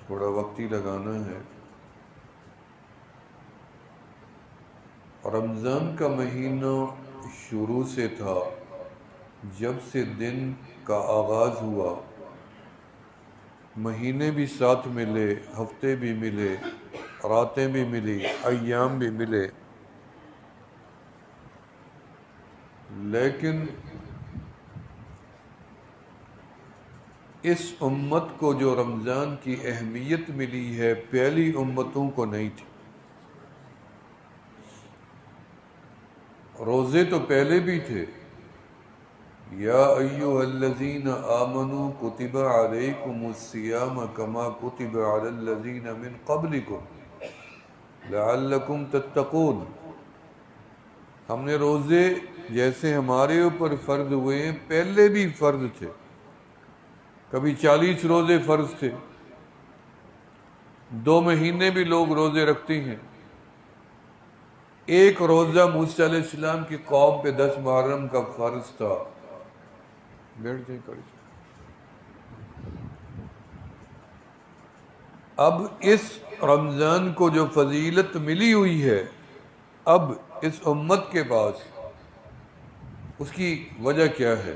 تھوڑا وقت ہی لگانا ہے۔ رمضان کا مہینہ شروع سے تھا، جب سے دن کا آغاز ہوا، مہینے بھی ساتھ ملے، ہفتے بھی ملے، راتیں بھی ملی، ایام بھی ملے، لیکن اس امت کو جو رمضان کی اہمیت ملی ہے پہلی امتوں کو نہیں تھی۔ روزے تو پہلے بھی تھے، یا ایھا الذین آمنوا کتب علیکم الصیام کما کتب علی الذین من قبلکم لعلکم تتقون۔ ہم نے روزے جیسے ہمارے اوپر فرض ہوئے ہیں پہلے بھی فرض تھے، کبھی 40 روزے فرض تھے، 2 مہینے بھی لوگ روزے رکھتے ہیں۔ ایک روزہ موسیٰ علیہ السلام کی قوم پہ 10 محرم کا فرض تھا۔ بیٹھ جائیں کر جائیں۔ اب اس رمضان کو جو فضیلت ملی ہوئی ہے اب اس امت کے پاس، اس کی وجہ کیا ہے؟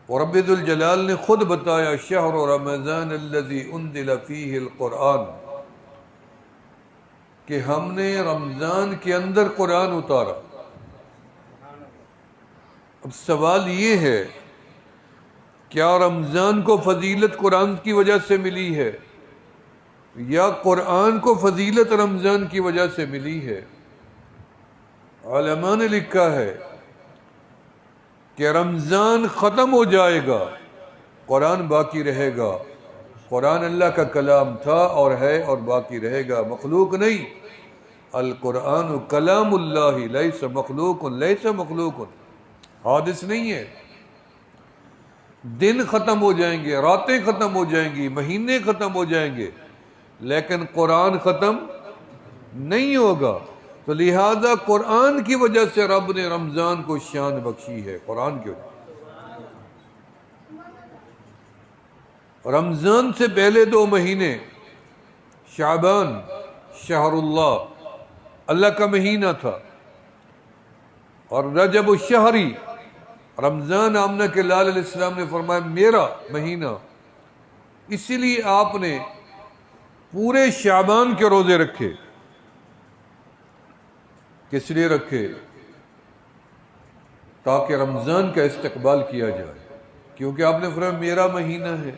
رب ذوالجلال نے خود بتایا، شہر رمضان الذی انزل فیہ القرآن، کہ ہم نے رمضان کے اندر قرآن اتارا۔ اب سوال یہ ہے، کیا رمضان کو فضیلت قرآن کی وجہ سے ملی ہے یا قرآن کو فضیلت رمضان کی وجہ سے ملی ہے؟ علماء نے لکھا ہے کہ رمضان ختم ہو جائے گا، قرآن باقی رہے گا۔ قرآن اللہ کا کلام تھا اور ہے اور باقی رہے گا، مخلوق نہیں۔ القرآن کلام اللہ لیس مخلوق، لیس مخلوق، حادث نہیں ہے۔ دن ختم ہو جائیں گے، راتیں ختم ہو جائیں گی، مہینے ختم ہو جائیں گے، لیکن قرآن ختم نہیں ہوگا۔ تو لہذا قرآن کی وجہ سے رب نے رمضان کو شان بخشی ہے، قرآن کی وجہ۔ رمضان سے پہلے 2 مہینے، شعبان شہر اللہ کا مہینہ تھا، اور رجب الشہری، رمضان آمنہ کے لال علیہ السلام نے فرمایا میرا مہینہ، اسی لیے آپ نے پورے شعبان کے روزے رکھے۔ کس لیے رکھے؟ تاکہ رمضان کا استقبال کیا جائے، کیونکہ آپ نے فرمایا میرا مہینہ ہے۔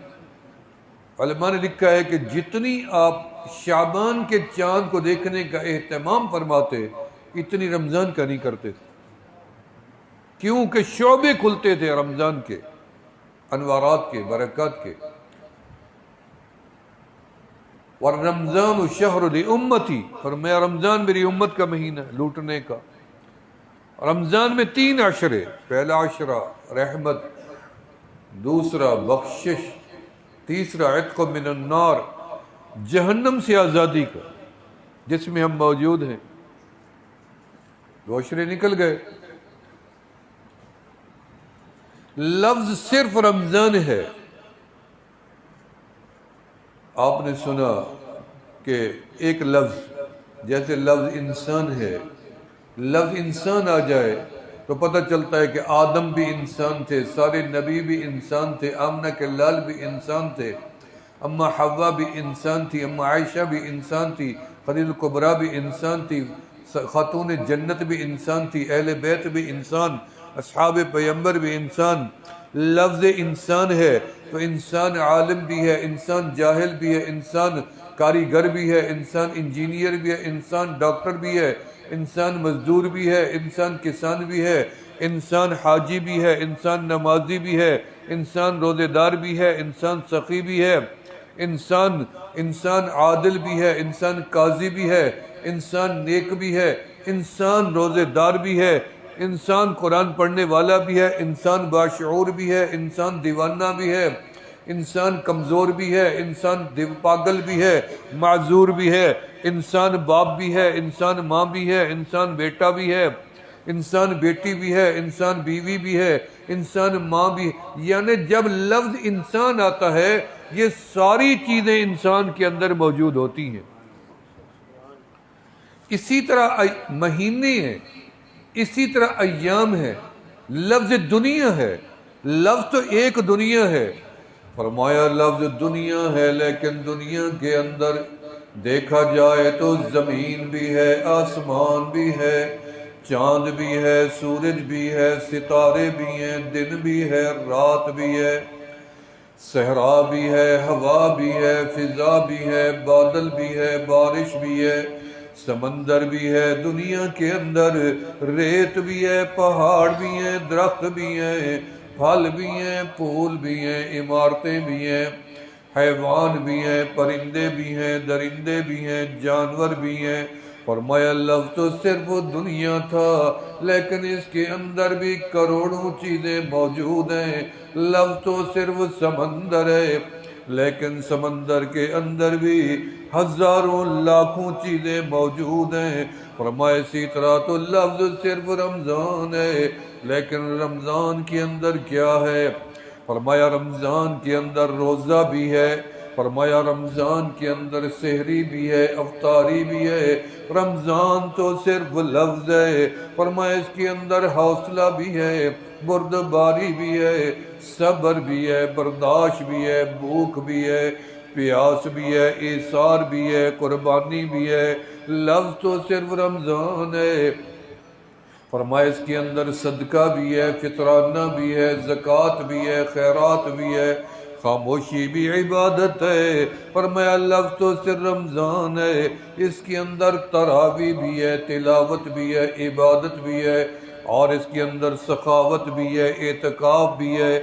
علماء نے لکھا ہے کہ جتنی آپ شعبان کے چاند کو دیکھنے کا اہتمام فرماتے اتنی رمضان کا نہیں کرتے تھے، کیونکہ شعبے کھلتے تھے رمضان کے، انوارات کے، برکات کے۔ وَالرَّمْضَانُ شَهْرُ لِأُمَّتِي، فرمایا رمضان میری امت کا مہینہ ہے، لوٹنے کا۔ رمضان میں 3 عشرے، پہلا عشرہ رحمت، دوسرا بخشش، تیسرا عتق من النار، جہنم سے آزادی کا، جس میں ہم موجود ہیں۔ 2 عشرے نکل گئے۔ لفظ صرف رمضان ہے۔ آپ نے سنا کہ ایک لفظ، جیسے لفظ انسان ہے، لفظ انسان آ جائے تو پتہ چلتا ہے کہ آدم بھی انسان تھے، سارے نبی بھی انسان تھے، آمنہ کے لال بھی انسان تھے، اما حوا بھی انسان تھی، اما عائشہ بھی انسان تھی، خدیجہ کبریٰ بھی انسان تھی، خاتون جنت بھی انسان تھی، اہل بیت بھی انسان، اصحاب پیغمبر بھی انسان۔ لفظ انسان ہے تو انسان عالم بھی ہے، انسان جاہل بھی ہے، انسان کاریگر بھی ہے، انسان انجینئر بھی ہے، انسان ڈاکٹر بھی ہے، انسان مزدور بھی ہے، انسان کسان بھی ہے، انسان حاجی بھی ہے، انسان نمازی بھی ہے، انسان روزے دار بھی ہے، انسان سخی بھی ہے، انسان عادل بھی ہے، انسان قاضی بھی ہے، انسان نیک بھی ہے، انسان روزے دار بھی ہے، انسان قرآن پڑھنے والا بھی ہے، انسان باشعور بھی ہے، انسان دیوانہ بھی ہے، انسان کمزور بھی ہے، انسان پاگل بھی ہے، معذور بھی ہے، انسان باپ بھی ہے، انسان ماں بھی ہے، انسان بیٹا بھی ہے، انسان بیٹی بھی ہے، انسان بیوی بھی ہے، انسان ماں بھی ہے۔ یعنی جب لفظ انسان آتا ہے یہ ساری چیزیں انسان کے اندر موجود ہوتی ہیں۔ اسی طرح مہینے ہیں، اسی طرح ایام ہے، لفظ دنیا ہے، لفظ تو ایک دنیا ہے۔ فرمایا لفظ دنیا ہے لیکن دنیا کے اندر دیکھا جائے تو زمین بھی ہے، آسمان بھی ہے، چاند بھی ہے، سورج بھی ہے، ستارے بھی ہیں، دن بھی ہے، رات بھی ہے، صحرا بھی ہے، ہوا بھی ہے، فضا بھی ہے، بادل بھی ہے، بارش بھی ہے، سمندر بھی ہے، دنیا کے اندر ریت بھی ہے، پہاڑ بھی ہیں، درخت بھی ہیں، پھل بھی ہیں، پھول بھی ہیں، عمارتیں بھی ہیں، حیوان بھی ہیں، پرندے بھی ہیں، درندے بھی ہیں، جانور بھی ہیں۔ فرمایا لفظ تو صرف دنیا تھا لیکن اس کے اندر بھی کروڑوں چیزیں موجود ہیں۔ لفظ تو صرف سمندر ہے لیکن سمندر کے اندر بھی ہزاروں لاکھوں چیزیں موجود ہیں۔ فرمایا اسی طرح تو لفظ صرف رمضان ہے لیکن رمضان کے اندر کیا ہے؟ فرمایا رمضان کے اندر روزہ بھی ہے، فرمایا رمضان کے اندر سحری بھی ہے، افطاری بھی ہے۔ رمضان تو صرف لفظ ہے، فرمایا اس کے اندر حوصلہ بھی ہے، بردباری بھی ہے، صبر بھی ہے، برداشت بھی ہے، بھوک بھی ہے، پیاس بھی ہے، ایثار بھی ہے، قربانی بھی ہے۔ لفظ تو صرف رمضان ہے، فرمایا اس کے اندر صدقہ بھی ہے، فطرانہ بھی ہے، زکوٰۃ بھی ہے، خیرات بھی ہے، خاموشی بھی عبادت ہے۔ فرمایا لفظ تو صرف رمضان ہے، اس کے اندر تراویح بھی ہے، تلاوت بھی ہے، عبادت بھی ہے، اور اس کے اندر سخاوت بھی ہے، اعتکاف بھی ہے،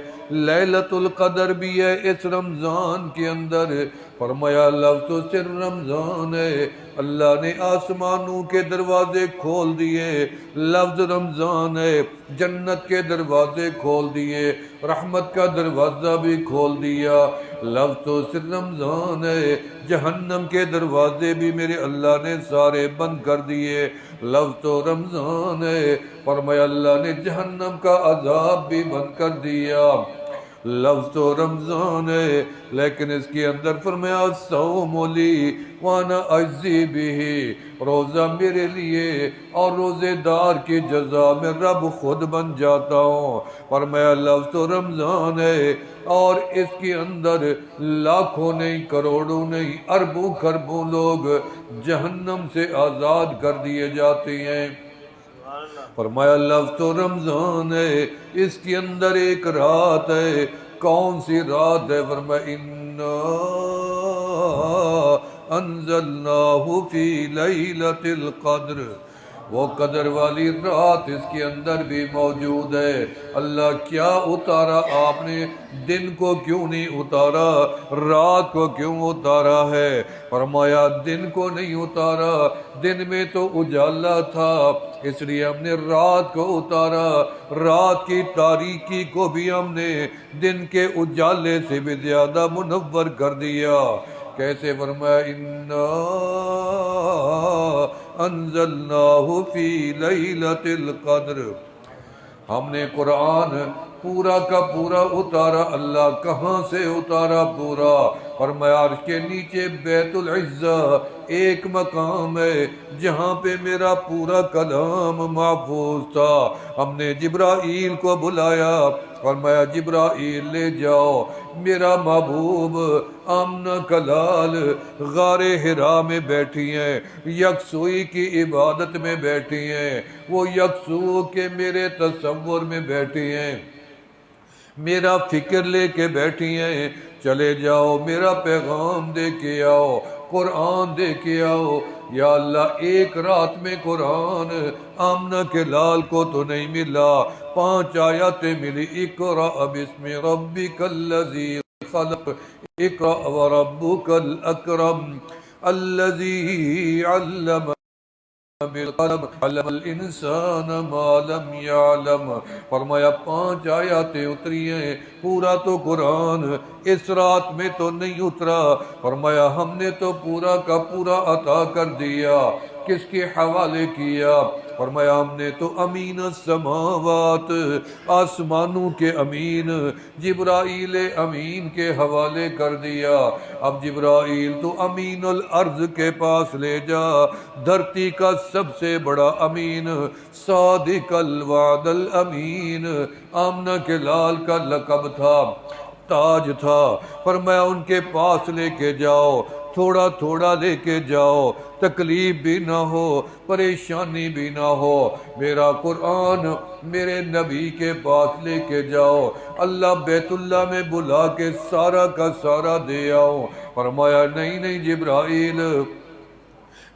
لیلۃ القدر بھی ہے اس رمضان کے اندر۔ فرمایا لفظ تو صرف رمضان ہے، اللہ نے آسمانوں کے دروازے کھول دیے، لفظ رمضان ہے، جنت کے دروازے کھول دیے، رحمت کا دروازہ بھی کھول دیا، لفظ تو صرف رمضان ہے، جہنم کے دروازے بھی میرے اللہ نے سارے بند کر دیے، لفظ تو رمضان ہے۔ فرمایا اللہ نے جہنم کا عذاب بھی بند کر دیا، لفظ تو رمضان ہے، لیکن اس کے اندر فرمایا الصوم لی وانا اجزی بہ، روزہ میرے لیے اور روزے دار کی جزا میں رب خود بن جاتا ہوں۔ فرمایا لفظ تو رمضان ہے، اور اس کے اندر لاکھوں نہیں، کروڑوں نہیں، اربوں خربوں لوگ جہنم سے آزاد کر دیے جاتے ہیں۔ فرمایا لفظ تو رمضان ہے، اس کے اندر ایک رات ہے، کون سی رات ہے؟ فرمایا انا انزلناہ فی لیلۃ القدر، وہ قدر والی رات اس کے اندر بھی موجود ہے۔ اللہ کیا اتارا آپ نے؟ دن کو کیوں نہیں اتارا؟ رات کو کیوں اتارا ہے؟ فرمایا دن کو نہیں اتارا، دن میں تو اجالا تھا، اس لیے ہم نے رات کو اتارا، رات کی تاریکی کو بھی ہم نے دن کے اجالے سے بھی زیادہ منور کر دیا۔ کیسے؟ فرمایا انا انزلناہ فی لیلۃ القدر، ہم نے قرآن پورا کا پورا اتارا۔ اللہ کہاں سے اتارا پورا؟ فرمایا عرش کے نیچے بیت العزہ ایک مقام ہے جہاں پہ میرا پورا کلام محفوظ تھا۔ ہم نے جبرائیل کو بلایا، فرمایا جبرائیل لے جاؤ، میرا محبوب آمنہ کلال غار حرا میں بیٹھی ہیں، یکسوئی کی عبادت میں بیٹھی ہیں، وہ یکسو کے میرے تصور میں بیٹھی ہیں، میرا فکر لے کے بیٹھی ہیں، چلے جاؤ میرا پیغام دے کے آؤ، قرآن دے کے آؤ۔ یا اللہ ایک رات میں قرآن آمنہ کے لال کو تو نہیں ملا، 5 آیاتیں ملی، اقرأ بسم ربک الذی خلق، اقرأ وربک الاکرم الذی علم بالقلم علم الانسان ما لم يعلم۔ فرمایا 5 آیاتیں اتری ہیں، پورا تو قرآن اس رات میں تو نہیں اترا، فرمایا ہم نے تو پورا کا پورا عطا کر دیا۔ کس کے حوالے کیا؟ فرمایا ہم نے تو امین السماوات، آسمانوں کے امین جبرائیل امین کے حوالے کر دیا۔ اب جبرائیل تو امین الارض کے پاس لے جا، دھرتی کا سب سے بڑا امین، صادق الوعد الامین، آمنہ کے لال کا لقب تھا، تاج تھا۔ فرمایا ان کے پاس لے کے جاؤ، تھوڑا تھوڑا لے کے جاؤ، تکلیف بھی نہ ہو، پریشانی بھی نہ ہو، میرا قرآن میرے نبی کے پاس لے کے جاؤ، اللہ بیت اللہ میں بلا کے سارا کا سارا دے آؤ۔ فرمایا نہیں نہیں جبرائیل،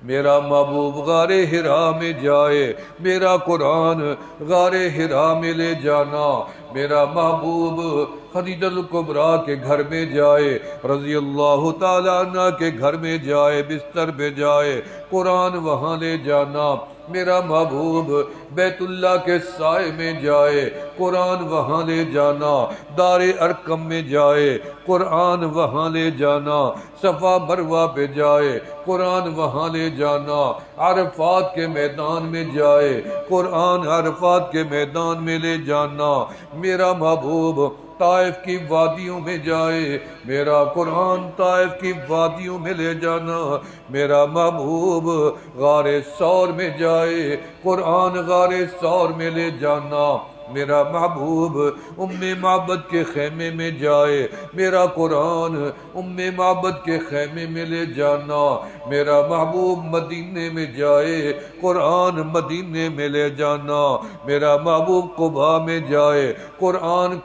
میرا محبوب غار حرا میں جائے، میرا قرآن غار حرا میں لے جانا، میرا محبوب خدیجہ الکبریٰ کے گھر میں جائے، رضی اللہ تعالیٰ عنہ کے گھر میں جائے، بستر پہ جائے، قرآن وہاں لے جانا، میرا محبوب بیت اللہ کے سائے میں جائے، قرآن وہاں لے جانا، دار ارقم میں جائے، قرآن وہاں لے جانا، صفا مروہ پہ جائے، قرآن وہاں لے جانا، عرفات کے میدان میں جائے، قرآن عرفات کے میدان میں لے جانا، میرا محبوب طائف کی وادیوں میں جائے، میرا قرآن طائف کی وادیوں میں لے جانا، میرا محبوب غار ثور میں جائے، قرآن غار ثور میں لے جانا، میرا محبوب ام معبد کے خیمے میں جائے، میرا قرآن ام معبد کے خیمے میں لے جانا، میرا محبوب مدینے میں جائے، قرآن مدینے میں لے جانا، میرا محبوب قباء میں جائے، قرآن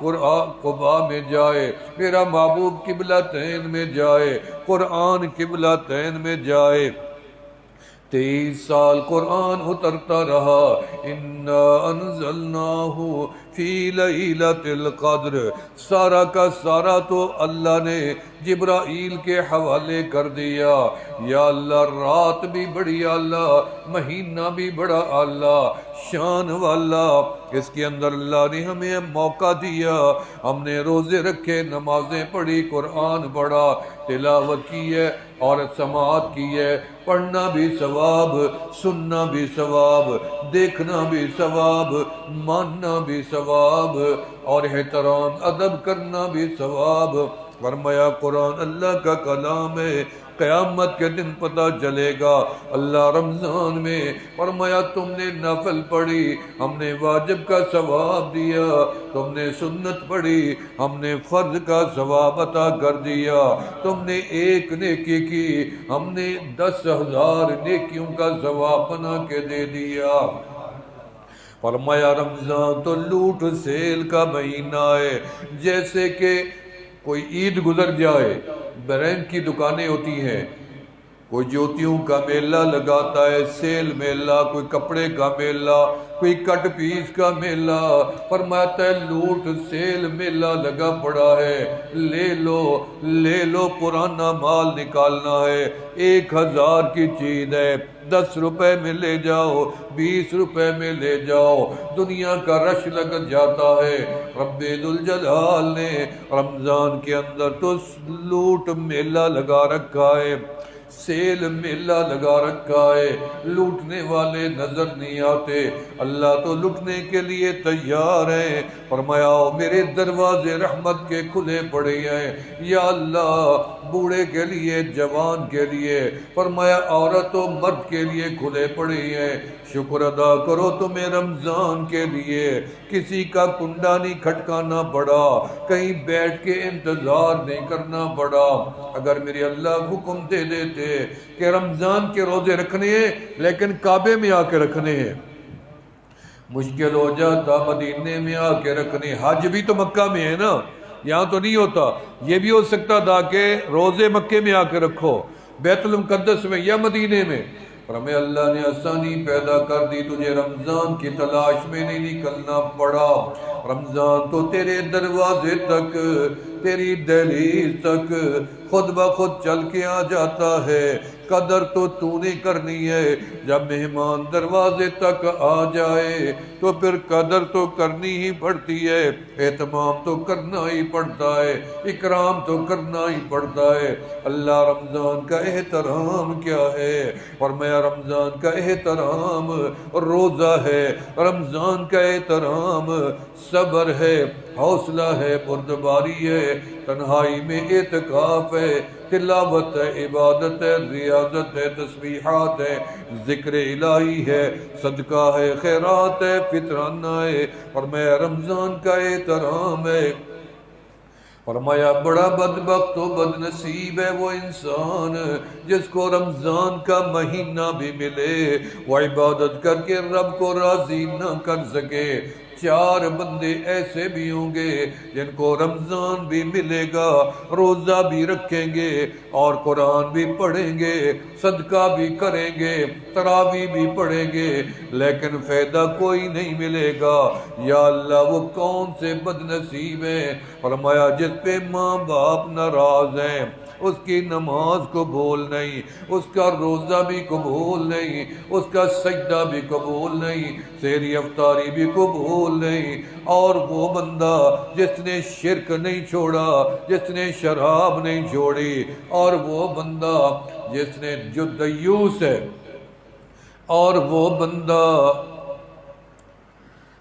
قباء میں جائے، میرا محبوب قبلتین میں جائے، قرآن قبلتین میں جائے۔ 23 سال قرآن اترتا رہا، انا انزلناہ فی لیلۃ القدر، سارا کا سارا تو اللہ نے جبرائیل کے حوالے کر دیا۔ یا اللہ رات بھی بڑی اعلیٰ، مہینہ بھی بڑا اعلیٰ، شان والا، اس کے اندر اللہ نے ہمیں موقع دیا، ہم نے روزے رکھے، نمازیں پڑھی، قرآن پڑھا، تلاوت کی ہے اور سماعت کی ہے، پڑھنا بھی ثواب، سننا بھی ثواب، دیکھنا بھی ثواب، ماننا بھی ثواب، اور احترام ادب کرنا بھی ثواب۔ فرمایا قرآن اللہ کا کلام ہے، قیامت کے دن پتہ چلے گا۔ اللہ رمضان میں فرمایا تم نے نفل پڑھی، ہم نے واجب کا ثواب دیا، تم نے سنت پڑھی، ہم نے فرض کا ثواب عطا کر دیا، تم نے ایک نیکی کی، ہم نے 10,000 نیکیوں کا ثواب بنا کے دے دیا۔ فرمایا رمضان تو لوٹ سیل کا مہینہ ہے، جیسے کہ کوئی عید گزر جائے، برین کی دکانیں ہوتی ہیں، کوئی جوتیوں کا میلہ لگاتا ہے، سیل میلہ، کوئی کپڑے کا میلہ، کوئی کٹ پیس کا میلہ، فرماتا ہے لوٹ سیل میلہ لگا پڑا ہے، لے لو لے لو، پرانا مال نکالنا ہے، 1,000 کی چیز ہے، 10 روپے میں لے جاؤ، 20 روپے میں لے جاؤ، دنیا کا رش لگ جاتا ہے۔ رب ذوالجلال نے رمضان کے اندر تو لوٹ میلہ لگا رکھا ہے، سیل میلہ لگا رکھا ہے، لوٹنے والے نظر نہیں آتے، اللہ تو لوٹنے کے لیے تیار ہے۔ فرمایا میرے دروازے رحمت کے کھلے پڑے ہیں، یا اللہ بوڑھے کے لیے، جوان کے لیے، فرمایا عورت و مرد کے لیے کھلے پڑے ہیں، شکر ادا کرو تمہیں رمضان کے لیے کسی کا کنڈا نہیں کھٹکانا پڑا، کہیں بیٹھ کے انتظار نہیں کرنا پڑا۔ اگر میرے اللہ حکم دے دیتے کہ رمضان کے روزے رکھنے ہیں لیکن کعبے میں آ کے رکھنے ہیں، مشکل ہو جاتا مدینے میں آ کے رکھنے۔ حج بھی تو مکہ میں ہے نا، یہاں تو نہیں ہوتا، یہ بھی ہو سکتا تھا کہ روزے مکے میں آ کے رکھو، بیت المقدس میں یا مدینے میں، پر ہمیں اللہ نے آسانی پیدا کر دی، تجھے رمضان کی تلاش میں نہیں نکلنا پڑا، رمضان تو تیرے دروازے تک، تیری دہلیز تک، خود بخود چل کے آ جاتا ہے۔ قدر تو تو نے کرنی ہے، جب مہمان دروازے تک آ جائے تو پھر قدر تو کرنی ہی پڑتی ہے، اہتمام تو کرنا ہی پڑتا ہے، اکرام تو کرنا ہی پڑتا ہے۔ اللہ رمضان کا احترام کیا ہے؟ فرمایا رمضان کا احترام روزہ ہے، رمضان کا احترام صبر ہے، حوصلہ ہے، بردباری ہے، تنہائی میں اعتکاف ہے، تلاوت ہے، عبادت ہے، ریاضت ہے، تسبیحات ہے، ذکر الہی ہے، صدقہ ہے، خیرات ہے، فطرانہ ہے۔ فرمایا رمضان کا احترام ہے۔ فرمایا بڑا بدبخت و بد نصیب ہے وہ انسان جس کو رمضان کا مہینہ بھی ملے، وہ عبادت کر کے رب کو راضی نہ کر سکے۔ چار بندے ایسے بھی ہوں گے جن کو رمضان بھی ملے گا، روزہ بھی رکھیں گے اور قرآن بھی پڑھیں گے، صدقہ بھی کریں گے، تراویح بھی پڑھیں گے، لیکن فائدہ کوئی نہیں ملے گا۔ یا اللہ وہ کون سے بد نصیب ہیں؟ فرمایا جس پہ ماں باپ ناراض ہیں، اس کی نماز قبول نہیں، اس کا روزہ بھی قبول نہیں، اس کا سجدہ بھی قبول نہیں، سحری افطاری بھی قبول نہیں۔ اور وہ بندہ جس نے شرک نہیں چھوڑا، جس نے شراب نہیں چھوڑی، اور وہ بندہ جس نے جو دیوس ہے، اور وہ بندہ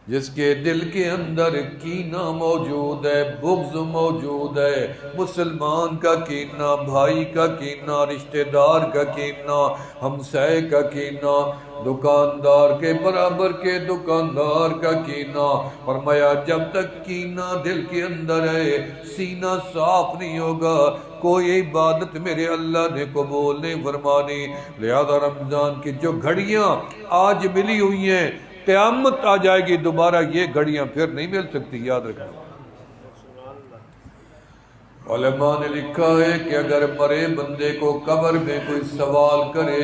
جس کے دل کے اندر کینہ موجود ہے، بغض موجود ہے، مسلمان کا کینہ، بھائی کا کینہ، رشتہ دار کا کینہ، ہمسائے کا کینہ، دکاندار کے برابر کے دکاندار کا کینہ۔ فرمایا جب تک کینہ دل کے اندر ہے، سینہ صاف نہیں ہوگا، کوئی عبادت میرے اللہ نے قبول نہیں فرمانی۔ لہذا رمضان کی جو گھڑیاں آج ملی ہوئی ہیں، قیامت آ جائے گی دوبارہ یہ گھڑیاں پھر نہیں مل سکتی، یاد رکھنا۔ علماء نے لکھا ہے کہ اگر مرے بندے کو قبر میں کوئی سوال کرے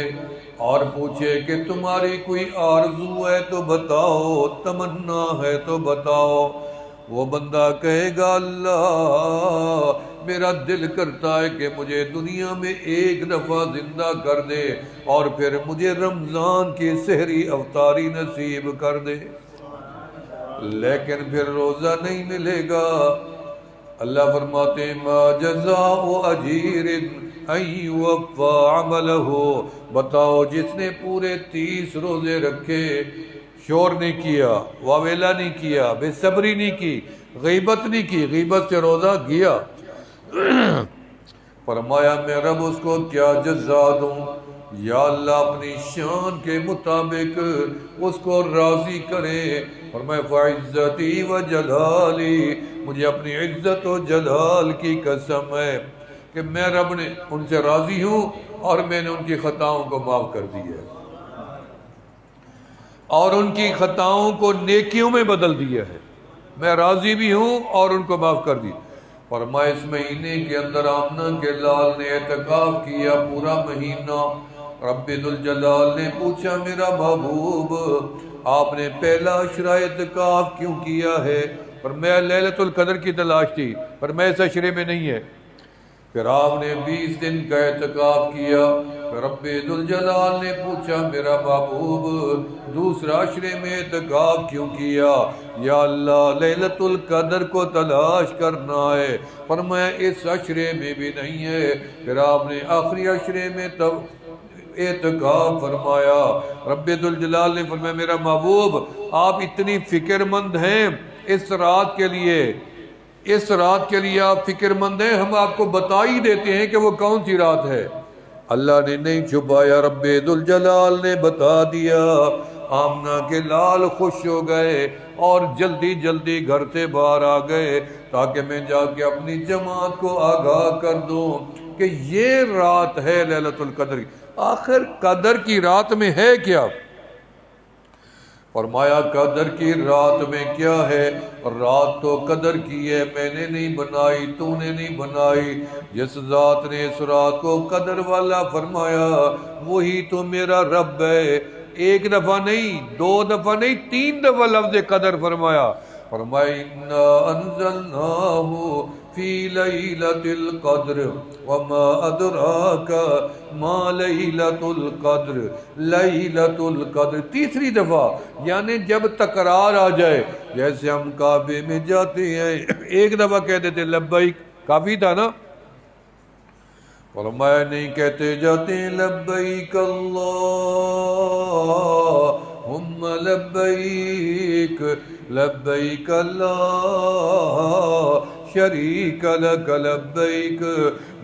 اور پوچھے کہ تمہاری کوئی آرزو ہے تو بتاؤ، تمنا ہے تو بتاؤ، وہ بندہ کہے گا اللہ میرا دل کرتا ہے کہ مجھے دنیا میں ایک دفعہ زندہ کر دے اور پھر مجھے رمضان کی سحری افطاری نصیب کر دے، لیکن پھر روزہ نہیں ملے گا۔ اللہ فرماتے ہیں ما جزاء اجیر ان یوفی عملہ، بتاؤ جس نے پورے 30 روزے رکھے، شور نہیں کیا، واویلا نہیں کیا، بے صبری نہیں کی، غیبت نہیں کی، غیبت سے روزہ گیا، فرمایا میں رب اس کو کیا جزا دوں؟ یا اللہ اپنی شان کے مطابق اس کو راضی کرے۔ فرمایا فعزتی و جلالی، مجھے اپنی عزت و جلال کی قسم ہے کہ میں رب نے ان سے راضی ہوں اور میں نے ان کی خطاؤں کو معاف کر دی ہے اور ان کی خطاؤں کو نیکیوں میں بدل دیا ہے، میں راضی بھی ہوں اور ان کو معاف کر دی۔ فرمایا اس مہینے کے اندر آمنہ کے لال نے اعتکاف کیا پورا مہینہ۔ رب ذوالجلال نے پوچھا میرا محبوب آپ نے پہلا عشرہ اعتکاف کیوں کیا ہے؟ فرمایا لیلۃ القدر کی تلاش تھی، فرمایا اس عشرے میں نہیں ہے۔ پھر آپ نے 20 دن کا اعتکاف کیا۔ رب ذوالجلال نے پوچھا میرا محبوب دوسرا عشرے میں اعتکاف کیوں کیا؟ یا اللہ لیلۃ القدر کو تلاش کرنا ہے، فرمایا اس عشرے میں بھی نہیں ہے۔ پھر آپ نے آخری عشرے میں اعتکاف فرمایا۔ رب ذوالجلال نے فرمایا میرا محبوب آپ اتنی فکر مند ہیں اس رات کے لیے، اس رات کے لیے آپ فکر مند ہیں، ہم آپ کو بتا ہی دیتے ہیں کہ وہ کون سی رات ہے۔ اللہ نے نہیں چھپایا، رب ذوالجلال نے بتا دیا۔ آمنہ کے لال خوش ہو گئے اور جلدی جلدی گھر سے باہر آ گئے تاکہ میں جا کے اپنی جماعت کو آگاہ کر دوں کہ یہ رات ہے لیلۃ القدر۔ آخر قدر کی رات میں ہے کیا؟ فرمایا قدر کی رات میں کیا ہے؟ رات تو قدر کی ہے، میں نے نہیں بنائی، تو نے نہیں بنائی۔ جس ذات نے اس رات کو قدر والا فرمایا وہی تو میرا رب ہے۔ ایک دفعہ نہیں، 2 دفعہ نہیں، 3 دفعہ لفظ قدر فرمایا۔ فرمایا اِنَّا أَنزَلْنَاهُ فی لیلۃ القدر وما ادراک ما لیلۃ القدر لیلۃ القدر. تیسری دفعہ یعنی جب تکرار آ جائے، جیسے ہم کعبے میں جاتے ہیں ایک دفعہ کہہ دیتے لبیک، کافی تھا نا. فرمایا نہیں، کہتے جاتے ہیں لبیک اللہم لبیک لبیک لا شریک لک لبیک.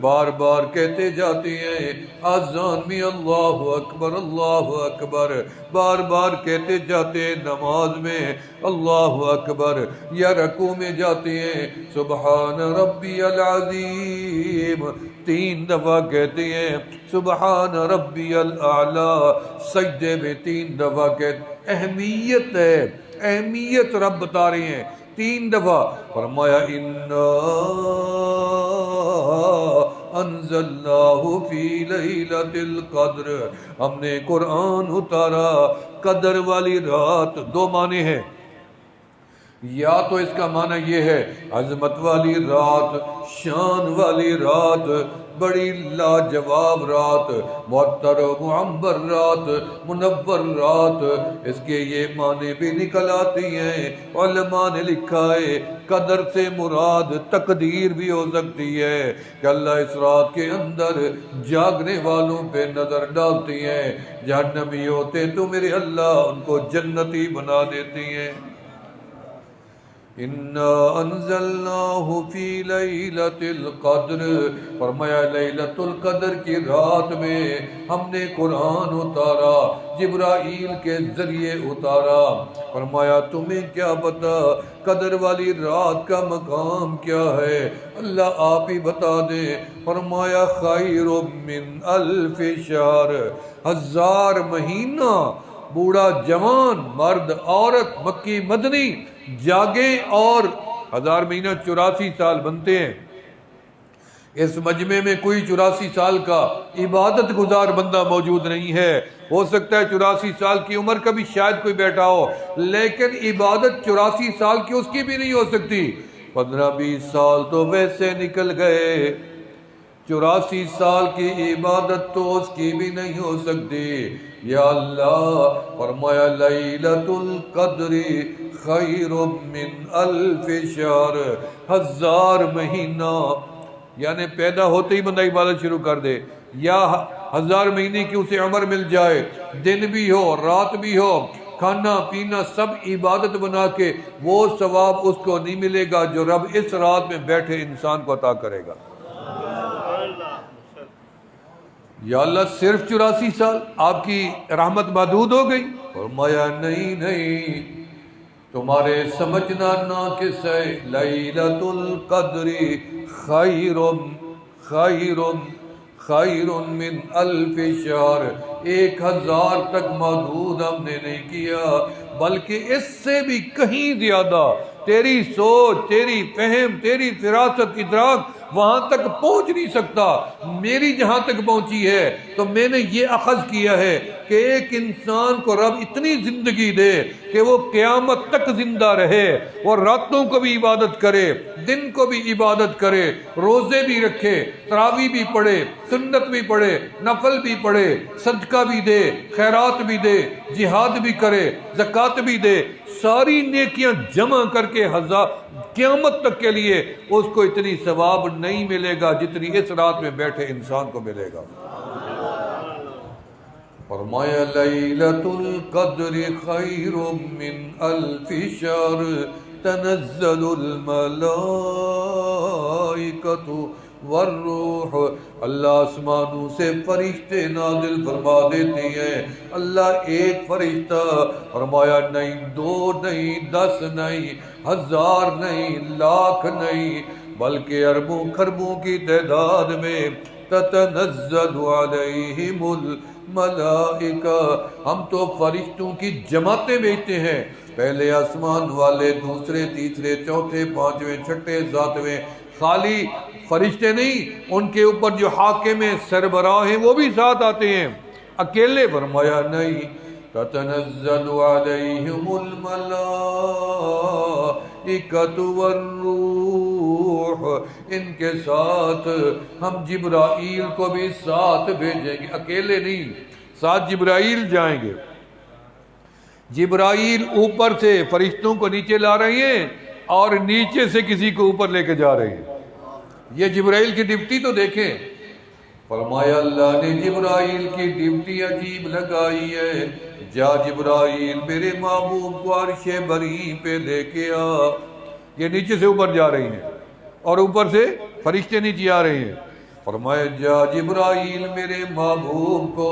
بار بار کہتے جاتے ہیں. اذان میں اللہ اکبر بار بار کہتے جاتے ہیں. نماز میں اللہ اکبر، یا رکوع میں جاتے ہیں سبحان ربی العظیم 3 دفعہ کہتے ہیں. سبحان ربی الاعلی سجدے میں 3 دفعہ کہتے. اہمیت ہے، اہمیت رب بتا رہے ہیں. 3 دفعہ فرمایا انا انزلناہ فی لیلۃ القدر، ہم نے قرآن اتارا قدر والی رات. 2 معنی ہیں، یا تو اس کا معنی یہ ہے عظمت والی رات، شان والی رات، بڑی لاجواب رات، معطر و معمر رات، منور رات. اس کے یہ معنی بھی نکل آتی ہیں. علماء نے لکھا ہے قدر سے مراد تقدیر بھی ہو سکتی ہے کہ اللہ اس رات کے اندر جاگنے والوں پہ نظر ڈالتی ہیں. جہنمی ہوتے تو میرے اللہ ان کو جنتی بنا دیتی ہیں. انا انزلناہ فی لیلۃ القدر، فرمایا لیلۃ القدر کی رات میں ہم نے قرآن اتارا، جبرائیل کے ذریعے اتارا. فرمایا تمہیں کیا پتا قدر والی رات کا مقام کیا ہے؟ اللہ آپ ہی بتا دیں. فرمایا خیر من الف شہر، 1000 مہینہ بوڑھا جوان مرد عورت مکی مدنی جاگیں اور 1000 مہینہ 84 سال بنتے ہیں. اس مجمع میں کوئی 84 سال کا عبادت گزار بندہ موجود نہیں ہے. ہو سکتا ہے 84 سال کی عمر کا بھی شاید کوئی بیٹھا ہو، لیکن عبادت 84 سال کی اس کی بھی نہیں ہو سکتی. 15-20 سال تو ویسے نکل گئے، 84 سال کی عبادت تو اس کی بھی نہیں ہو سکتی. یا اللہ فرمایا لیلۃ القدر خیر من الف شہر، 1000 مہینہ یعنی پیدا ہوتے ہی بندہ عبادت شروع کر دے، یا 1000 مہینے کی اسے عمر مل جائے، دن بھی ہو رات بھی ہو، کھانا پینا سب عبادت بنا کے، وہ ثواب اس کو نہیں ملے گا جو رب اس رات میں بیٹھے انسان کو عطا کرے گا. یا اللہ صرف 84 سال آپ کی رحمت محدود ہو گئی؟ فرمایا نہیں، تمہارے سمجھنا ناقص ہے. لیلۃ القدر خیر من الف شہر، 1000 تک محدود ہم نے نہیں کیا، بلکہ اس سے بھی کہیں زیادہ. تیری سوچ، تیری فہم، تیری فراست ادراک وہاں تک پہنچ نہیں سکتا. میری جہاں تک پہنچی ہے تو میں نے یہ اخذ کیا ہے کہ ایک انسان کو رب اتنی زندگی دے کہ وہ قیامت تک زندہ رہے، وہ راتوں کو بھی عبادت کرے، دن کو بھی عبادت کرے، روزے بھی رکھے، تراویح بھی پڑھے، سنت بھی پڑھے، نفل بھی پڑھے، صدقہ بھی دے، خیرات بھی دے، جہاد بھی کرے، زکوٰۃ بھی دے، ساری نیکیاں جمع کر کے قیامت تک کے لیے اس کو اتنی ثواب نہیں ملے گا جتنی اس رات میں بیٹھے انسان کو ملے گا. فرمایا لیلۃ القدر خیر من الف شہر تنزل الملائکۃ والروح، اللہ آسمانوں سے فرشتے نازل فرما دیتے ہیں. اللہ ایک فرشتہ، فرمایا نہیں 2 نہیں 10 نہیں 1000 نہیں لاکھ نہیں بلکہ اربوں خربوں کی تعداد میں تتنزل علیہم الملائکہ، ہم تو فرشتوں کی جماعتیں بھیجتے ہیں. پہلے آسمان والے، دوسرے تیسرے چوتھے پانچویں چھٹے ساتویں، خالی فرشتے نہیں، ان کے اوپر جو حاکم ہیں سربراہ ہیں وہ بھی ساتھ آتے ہیں اکیلے. فرمایا نہیں، تتنزل علیہم الملائکۃ والروح روح، ان کے ساتھ ہم جبرائیل کو بھی ساتھ بھیجیں گے، اکیلے نہیں، ساتھ جبرائیل جائیں گے۔ جبرائیل اوپر سے فرشتوں کو نیچے لا رہے ہیں اور نیچے سے کسی کو اوپر لے کے جا رہے ہیں۔ یہ جبرائیل کی ڈپٹی تو دیکھیں۔ فرمایا اللہ نے جبرائیل کی ڈپٹی عجیب لگائی ہے، جا جبرائیل میرے محبوب کو عرش بری پہ لے کے آ۔ یہ نیچے سے اوپر جا رہی ہیں اور اوپر سے فرشتے نیچے آ رہے ہیں۔ فرمایا جا جبرائیل میرے محبوب کو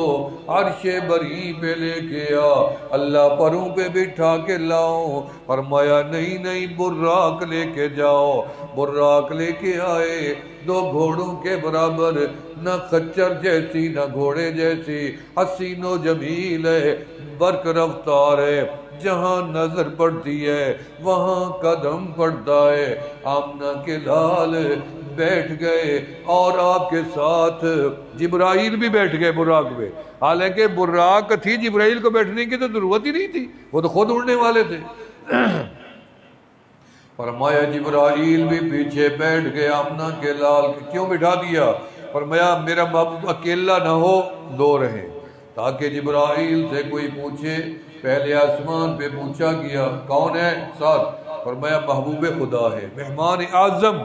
عرش بری پہ لے کے آ، اللہ پروں پہ بٹھا کے لاؤ۔ فرمایا نہیں نہیں، براق لے کے جاؤ۔ براق لے کے آئے، دو گھوڑوں کے برابر، نہ خچر جیسی نہ گھوڑے جیسی، حسین و جمیل ہے، برق رفتار ہے، جہاں نظر پڑتی ہے وہاں قدم پڑتا ہے۔ آمنہ کے لال بیٹھ گئے اور آپ کے ساتھ جبرائیل بھی بیٹھ گئے براق پہ، حالانکہ براق تھی، جبرائیل کو بیٹھنے کی تو ضرورت ہی نہیں تھی، وہ تو خود اڑنے والے تھے۔ فرمایا جبرائیل بھی پیچھے بیٹھ گئے آمنہ کے لال، کیوں بٹھا دیا؟ فرمایا میرا محبوب اکیلا نہ ہو، دو رہیں، تاکہ جبرائیل سے کوئی پوچھے۔ پہلے آسمان پہ پوچھا گیا کون ہے ساتھ؟ فرمایا محبوب خدا ہے، مہمان اعظم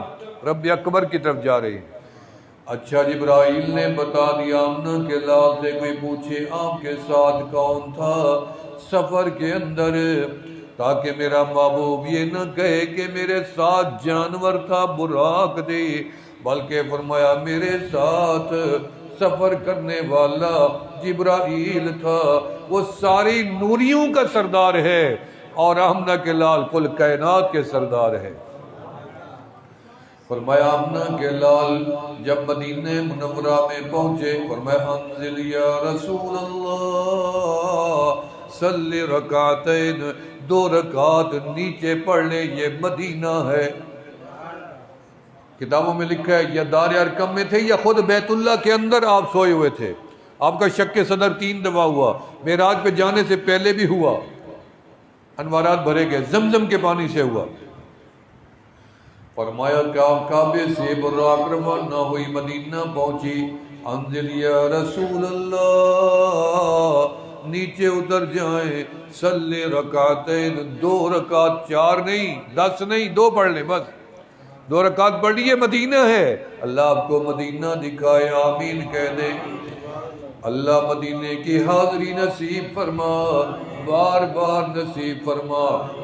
رب اکبر کی طرف جا رہے ہیں۔ اچھا جبرائیل نے بتا دیا آمنہ کے لال سے کوئی پوچھے آپ کے ساتھ کون تھا سفر کے اندر، تاکہ میرا محبوب یہ نہ کہے کہ میرے ساتھ جانور تھا، براق تھی، بلکہ فرمایا میرے ساتھ سفر کرنے والا جبرائیل تھا، وہ ساری نوریوں کا سردار ہے اور آمنہ کے لال کل کائنات کے سردار ہے۔ فرمایا آمنہ کے لال جب مدینہ منورہ میں پہنچے، فرمایا انزل یا رسول اللہ صلی رکعتین، 2 رکعت نیچے پڑھ لے، یہ مدینہ ہے۔ کتابوں میں لکھا ہے یا دار ارقم میں تھے یا خود بیت اللہ کے اندر آپ سوئے ہوئے تھے۔ آپ کا شک صدر 3 دفعہ ہوا، معراج پہ جانے سے پہلے بھی ہوا، انوارات بھرے گئے، زمزم کے پانی سے ہوا۔ فرمایا کعبے سے براق روانہ ہوئی، مدینہ پہنچی، انزل یا رسول اللہ نیچے اتر جائیں، صلی رکعتین، 2 رکعت، 4 نہیں 10 نہیں، 2 پڑھ لیں بس، 2 رکعت پڑھ لیے، مدینہ ہے۔ اللہ آپ کو مدینہ دکھائے، آمین کہہ دیں۔ اللہ مدینے کی حاضری نصیب فرما، بار بار نصیب فرما۔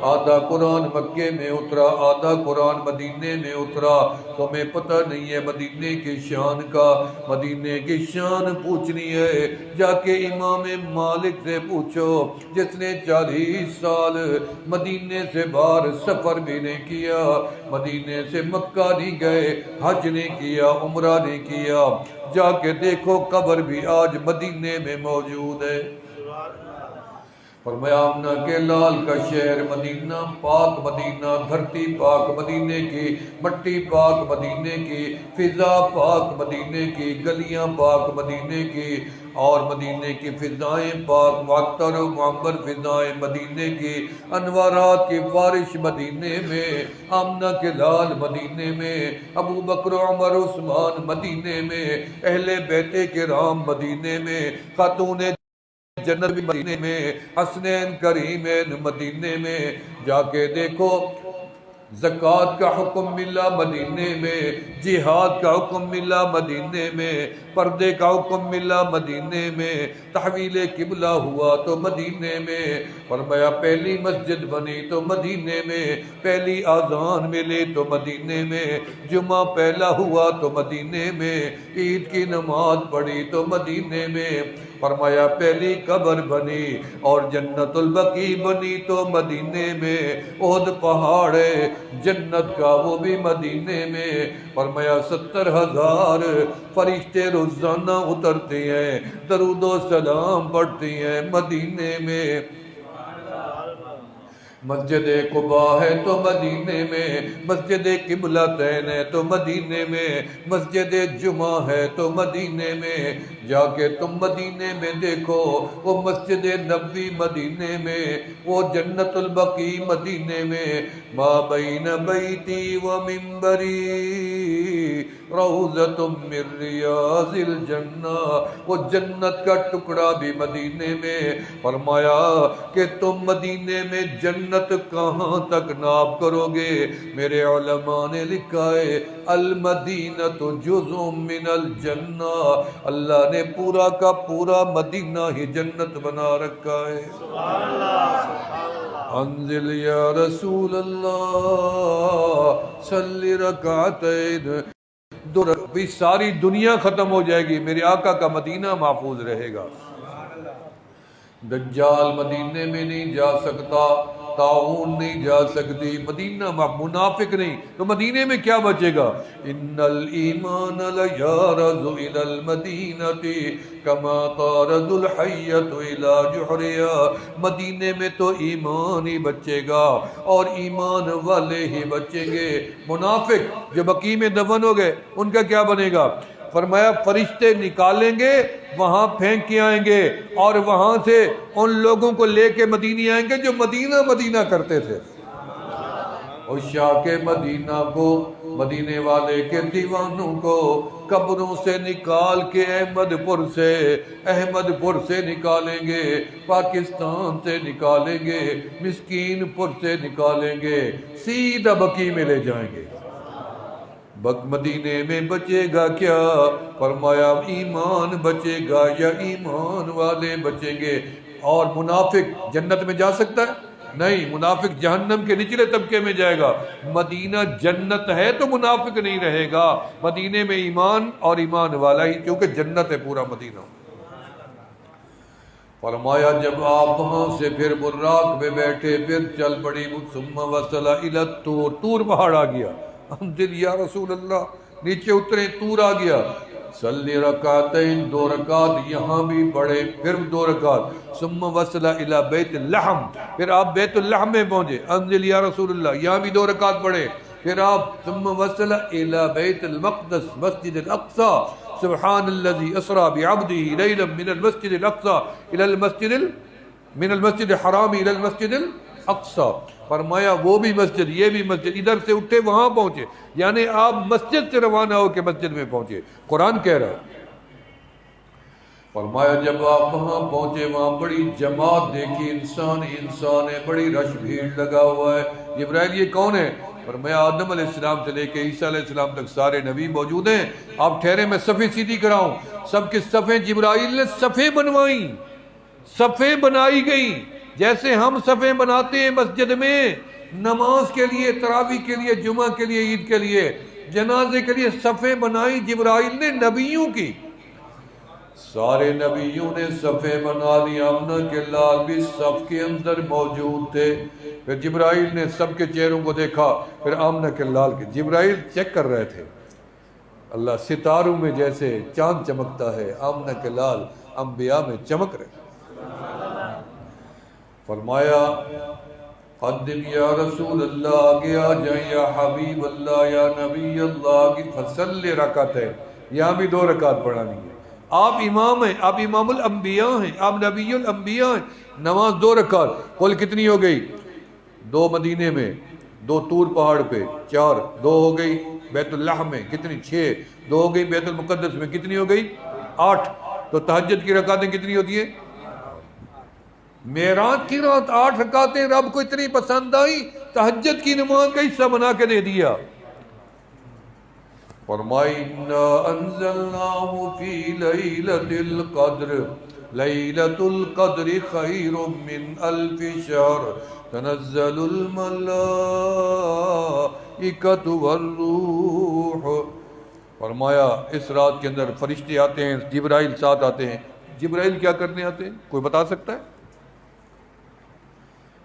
آدھا قرآن مکے میں اترا، آدھا قرآن مدینے میں اترا، تمہیں پتہ نہیں ہے مدینے کی شان کا۔ مدینے کی شان پوچھنی ہے جا کے امام مالک سے پوچھو، جس نے 40 سال مدینے سے باہر سفر بھی نہیں کیا، مدینے سے مکہ نہیں گئے، حج نہیں کیا، عمرہ نہیں کیا، جا کے دیکھو قبر بھی آج مدینے میں موجود ہے۔ فرمایا آمنہ کے لال کا شہر مدینہ، پاک مدینہ، دھرتی پاک مدینے کی، مٹی پاک مدینے کی، فضا پاک مدینے کی، گلیاں پاک مدینے کی، اور مدینے کی فضائیں پاک، معطر و معمر فضائیں مدینے کی، انوارات کی بارش مدینے میں، آمنہ کے لال مدینے میں، ابو بکر عمر عثمان مدینے میں، اہل بیت کرام مدینے میں، خاتون جنت بھی مدینے میں، حسنین کریمین مدینے میں، جا کے دیکھو زکوٰۃ کا حکم ملا مدینے میں، جہاد کا حکم ملا مدینے میں، پردے کا حکم ملا مدینے میں، تحویل قبلہ ہوا تو مدینے میں، فرمایا پہلی مسجد بنی تو مدینے میں، پہلی اذان ملی تو مدینے میں، جمعہ پہلا ہوا تو مدینے میں، عید کی نماز پڑھی تو مدینے میں، فرمایا پہلی قبر بنی اور جنت البقیع بنی تو مدینے میں، احد پہاڑ ہے جنت کا وہ بھی مدینے میں، فرمایا 70,000 فرشتے روزانہ اترتے ہیں، درود و سلام پڑھتے ہیں مدینے میں۔ مسجد قبا ہے تو مدینے میں، مسجد قبلتین ہے تو مدینے میں، مسجد جمعہ ہے تو مدینے میں، جا کے تم مدینے میں دیکھو، وہ مسجد نبوی مدینے میں، وہ جنت البقیع مدینے میں، ما بین بیتی و منبری روضۃ من ریاض الجنہ، وہ جنت کا ٹکڑا بھی مدینے میں۔ فرمایا کہ تم مدینے میں جنت کہاں تک ناب کرو گے؟ میرے علماء نے لکھا ہے المدینۃ جزء من الجنہ، اللہ نے پورا کا پورا مدینہ ہی جنت بنا رکھا ہے۔ انزل یا رسول اللہ صلی رکعتین، بھی ساری دنیا ختم ہو جائے گی، میرے آقا کا مدینہ محفوظ رہے گا۔ دجال مدینے میں نہیں جا سکتا، طاعون نہیں جا سکتی، مدینہ منافق نہیں، تو مدینے میں کیا بچے گا؟ ان الایمان لیارض الی المدینۃ کما تارض الحیۃ الی جحرها، مدینے میں تو ایمان ہی بچے گا اور ایمان والے ہی بچیں گے۔ منافق جو بقیع میں دفن ہو گئے ان کا کیا بنے گا؟ فرمایا فرشتے نکالیں گے، وہاں پھینک کے آئیں گے اور وہاں سے ان لوگوں کو لے کے مدینے آئیں گے جو مدینہ مدینہ کرتے تھے۔ اور شاہ کے مدینہ کو، مدینے والے کے دیوانوں کو قبروں سے نکال کے احمد پور سے نکالیں گے، پاکستان سے نکالیں گے، مسکین پور سے نکالیں گے، سیدھا بقیع میں لے جائیں گے۔ مدینے میں بچے گا کیا؟ فرمایا ایمان بچے گا یا ایمان والے بچیں گے۔ اور منافق جنت میں جا سکتا ہے؟ نہیں، منافق جہنم کے نچلے طبقے میں جائے گا۔ مدینہ جنت ہے تو منافق نہیں رہے گا، مدینے میں ایمان اور ایمان والا ہی، کیونکہ جنت ہے پورا مدینہ۔ فرمایا جب آپ وہاں سے پھر براق میں بیٹھے، پھر چل پڑی، ثم وصل الی الطور، طور پہاڑ آ گیا۔ دل یا رسول اللہ، نیچے اترے، طور آ گیا۔ صلی رکعتین، 2 رکعت یہاں بھی پڑھے، پھر 2 رکعت۔ ثم وصل الی بیت اللحم، پھر آپ بیت اللحم میں پہنچے، انزل یا رسول اللہ، یہاں بھی 2 رکعت پڑھے۔ پھر آپ ثم وصل الی بیت المقدس، مسجد الاقصی، سبحان الذی اسری بعبدہ لیلا من المسجد الاقصی الى من المسجد الحرام الى المسجد الاقصی۔ فرمایا وہ بھی مسجد، یہ بھی مسجد، ادھر سے اٹھے وہاں پہنچے، یعنی آپ مسجد سے روانہ ہو کے مسجد میں پہنچے، قرآن کہہ رہا ہے۔ فرمایا جب آپ وہاں پہنچے، وہاں بڑی جماعت دیکھی، انسان ہے، بڑی رش بھیڑ لگا ہوا ہے۔ جبرائیل یہ کون ہے؟ فرمایا آدم علیہ السلام سے لے کے عیسیٰ علیہ السلام تک سارے نبی موجود ہیں، آپ ٹھہرے میں صفیں سیدھی کراؤں۔ سب کے صفیں جبرائیل نے صفیں بنوائیں، صفیں بنائی گئیں، جیسے ہم صفیں بناتے ہیں مسجد میں نماز کے لیے، تراویح کے لیے، جمعہ کے لیے، عید کے لیے، جنازے کے لیے صفیں بنائی جبرائیل نے نبیوں کی۔ سارے نبیوں نے صفیں بنا لی، آمنہ کے لال بھی صف کے اندر موجود تھے۔ پھر جبرائیل نے سب کے چہروں کو دیکھا، پھر آمنہ کے لال کے جبرائیل چیک کر رہے تھے۔ اللہ ستاروں میں جیسے چاند چمکتا ہے، آمنہ کے لال انبیاء میں چمک رہے۔ فرمایا قدم یا رسول اللہ، آگے آ جائیں یا حبیب اللہ، یا نبی اللہ کی فصل رکعتین، یہاں بھی 2 رکعت پڑھانی ہے۔ آپ امام ہیں، آپ امام الانبیاء ہیں، آپ نبی الانبیاء ہیں، نماز 2 رکعت، کل کتنی ہو گئی؟ 2 مدینے میں، 2 طور پہاڑ پہ، 4، 2 ہو گئی بیت اللحم میں، کتنی؟ 6، 2 ہو گئی بیت المقدس میں، کتنی ہو گئی؟ 8۔ تو تہجد کی رکعتیں کتنی ہوتی ہیں؟ معراج کی رات 8 رکعتیں رب کو اتنی پسند آئی، تہجد کی نماز کا حصہ بنا کے دے دیا۔ فرمائی انا انزلناہ فی لیلۃ القدر، لیلۃ القدر خیر من 1000 شہر، تنزل الملائکۃ والروح۔ فرمایا اس رات کے اندر فرشتے آتے ہیں، جبرائیل ساتھ آتے ہیں۔ جبرائیل کیا کرنے آتے ہیں؟ کوئی بتا سکتا ہے؟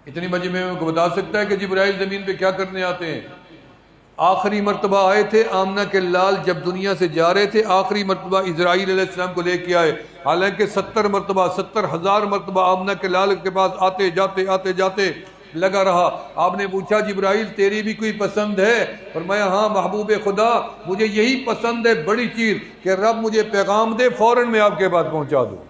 اتنی مجمع میں کوئی بتا سکتا ہے کہ جبرائیل زمین پہ کیا کرنے آتے ہیں؟ آخری مرتبہ آئے تھے آمنہ کے لال جب دنیا سے جا رہے تھے، آخری مرتبہ اسرائیل علیہ السلام کو لے کے آئے، حالانکہ 70 مرتبہ 70,000 مرتبہ آمنہ کے لال کے پاس آتے جاتے لگا رہا. آپ نے پوچھا جبرائیل تیری بھی کوئی پسند ہے؟ فرمایا ہاں محبوب خدا مجھے یہی پسند ہے بڑی چیز کہ رب مجھے پیغام دے فوراً میں آپ کے پاس پہنچا دوں.